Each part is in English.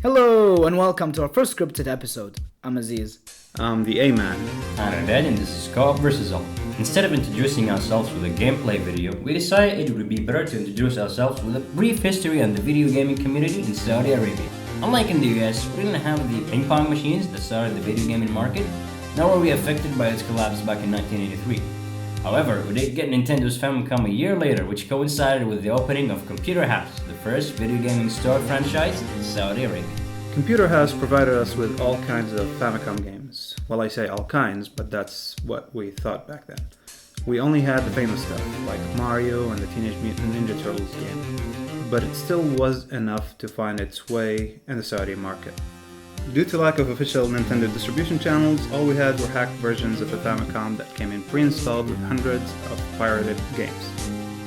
Hello and welcome to our first scripted episode. I'm Aziz. I'm the A-Man. I'm Red and this is Co-op vs. All. Instead of introducing ourselves with a gameplay video, we decided it would be better to introduce ourselves with a brief history on the video gaming community in Saudi Arabia. Unlike in the US, we didn't have the ping pong machines that started the video gaming market, nor were we affected by its collapse back in 1983. However, we did get Nintendo's Famicom a year later, which coincided with the opening of Computer House, the first video gaming store franchise in Saudi Arabia. Computer House provided us with all kinds of Famicom games. Well, I say all kinds, but that's what we thought back then. We only had the famous stuff, like Mario and the Teenage Mutant Ninja Turtles game. But it still was enough to find its way in the Saudi market. Due to lack of official Nintendo distribution channels, all we had were hacked versions of the Famicom that came in pre-installed with hundreds of pirated games.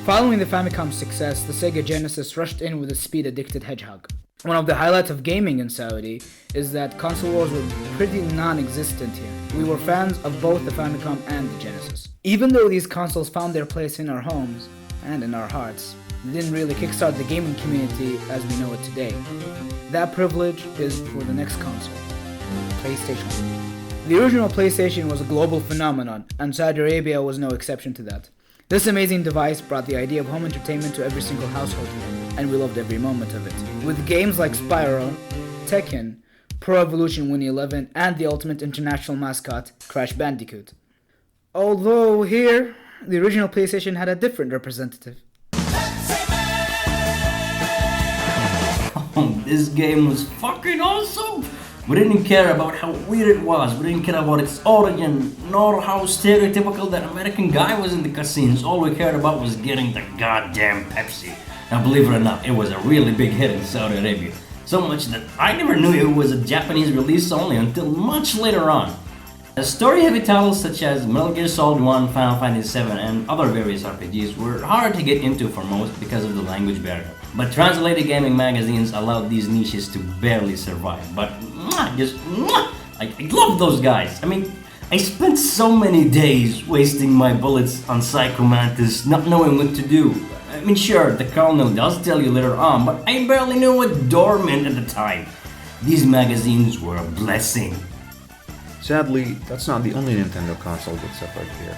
Following the Famicom's success, the Sega Genesis rushed in with a speed-addicted hedgehog. One of the highlights of gaming in Saudi is that console wars were pretty non-existent here. We were fans of both the Famicom and the Genesis. Even though these consoles found their place in our homes and in our hearts, they didn't really kickstart the gaming community as we know it today. That privilege is for the next console, PlayStation. The original PlayStation was a global phenomenon, and Saudi Arabia was no exception to that. This amazing device brought the idea of home entertainment to every single household, and we loved every moment of it. With games like Spyro, Tekken, Pro Evolution Winnie 11, and the ultimate international mascot, Crash Bandicoot. Although here, the original PlayStation had a different representative. This game was fucking awesome! We didn't care about how weird it was, we didn't care about its origin, nor how stereotypical that American guy was in the cutscenes. All we cared about was getting the goddamn Pepsi. Now believe it or not, it was a really big hit in Saudi Arabia. So much that I never knew it was a Japanese release only until much later on. Story-heavy titles such as Metal Gear Solid 1, Final Fantasy VII, and other various RPGs were hard to get into for most because of the language barrier. But translated gaming magazines allowed these niches to barely survive. But I love those guys. I mean, I spent so many days wasting my bullets on Psycho Mantis, not knowing what to do. I mean, sure, the colonel does tell you later on, but I barely knew what door meant at the time. These magazines were a blessing. Sadly, that's not the only Nintendo console that suffered here.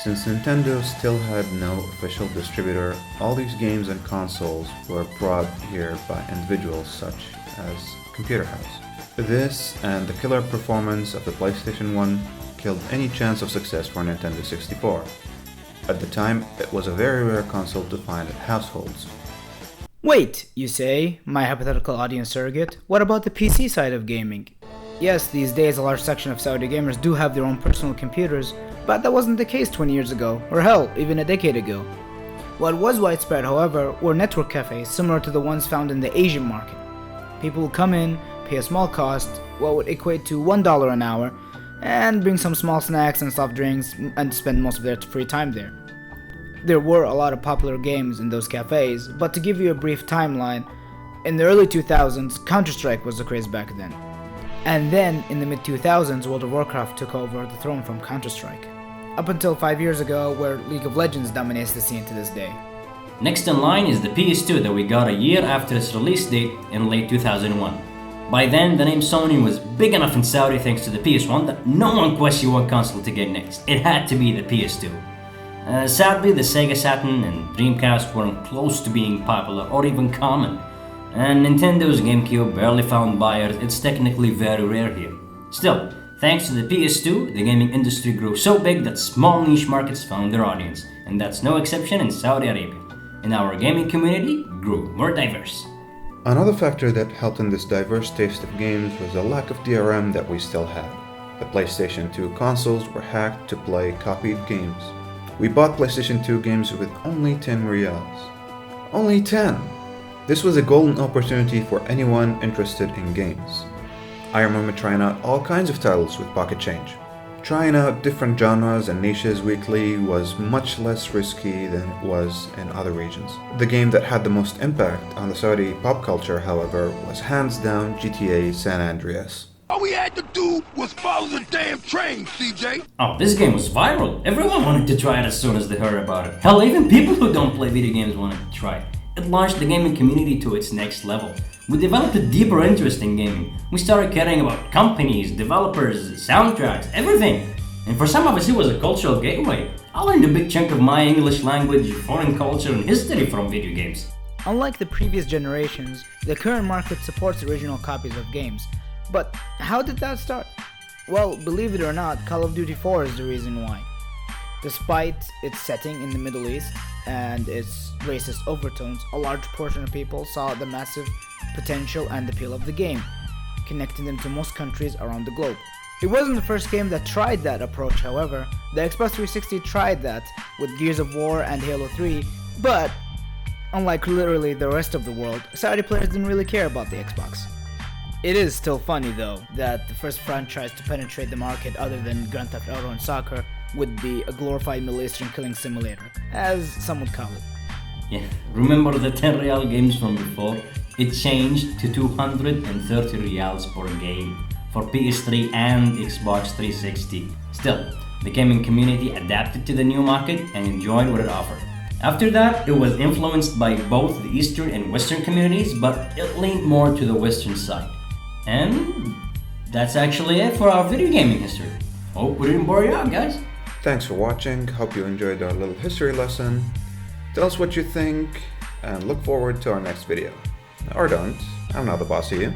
Since Nintendo still had no official distributor, all these games and consoles were brought here by individuals such as Computer House. This and the killer performance of the PlayStation 1 killed any chance of success for Nintendo 64. At the time, it was a very rare console to find at households. Wait, you say, my hypothetical audience surrogate, what about the PC side of gaming? Yes, these days a large section of Saudi gamers do have their own personal computers, but that wasn't the case 20 years ago, or hell, even a decade ago. What was widespread, however, were network cafes similar to the ones found in the Asian market. People would come in, pay a small cost, what would equate to $1 an hour, and bring some small snacks and soft drinks and spend most of their free time there. There were a lot of popular games in those cafes, but to give you a brief timeline, in the early 2000s, Counter-Strike was the craze back then. And then, in the mid-2000s, World of Warcraft took over the throne from Counter-Strike. Up until 5 years ago, where League of Legends dominates the scene to this day. Next in line is the PS2 that we got a year after its release date in late 2001. By then, the name Sony was big enough in Saudi thanks to the PS1 that no one questioned what console to get next. It had to be the PS2. Sadly, the Sega Saturn and Dreamcast weren't close to being popular or even common. And Nintendo's GameCube barely found buyers. It's technically very rare here. Still, thanks to the PS2, the gaming industry grew so big that small niche markets found their audience. And that's no exception in Saudi Arabia. And our gaming community grew more diverse. Another factor that helped in this diverse taste of games was the lack of DRM that we still had. The PlayStation 2 consoles were hacked to play copied games. We bought PlayStation 2 games with only 10 reals. Only 10! This was a golden opportunity for anyone interested in games. I remember trying out all kinds of titles with pocket change. Trying out different genres and niches weekly was much less risky than it was in other regions. The game that had the most impact on the Saudi pop culture, however, was hands down GTA San Andreas. All we had to do was follow the damn train, CJ. Oh, this game was viral. Everyone wanted to try it as soon as they heard about it. Hell, even people who don't play video games wanted to try it. It launched the gaming community to its next level. We developed a deeper interest in gaming. We started caring about companies, developers, soundtracks, everything. And for some of us, it was a cultural gateway. I learned a big chunk of my English language, foreign culture, and history from video games. Unlike the previous generations, the current market supports original copies of games. But how did that start? Well, believe it or not, Call of Duty 4 is the reason why. Despite its setting in the Middle East and its racist overtones, a large portion of people saw the massive potential and appeal of the game, connecting them to most countries around the globe. It wasn't the first game that tried that approach, however. The Xbox 360 tried that with Gears of War and Halo 3, but unlike literally the rest of the world, Saudi players didn't really care about the Xbox. It is still funny though that the first franchise to penetrate the market other than Grand Theft Auto and soccer would be a glorified Middle Eastern killing simulator, as some would call it. Yeah, remember the 10 real games from before? It changed to 230 reals per game for PS3 and Xbox 360. Still, the gaming community adapted to the new market and enjoyed what it offered. After that, it was influenced by both the Eastern and Western communities, but it leaned more to the Western side. And that's actually it for our video gaming history. Hope we didn't bore you out, guys. Thanks for watching, hope you enjoyed our little history lesson. Tell us what you think, and look forward to our next video. Or don't, I'm not the boss of you.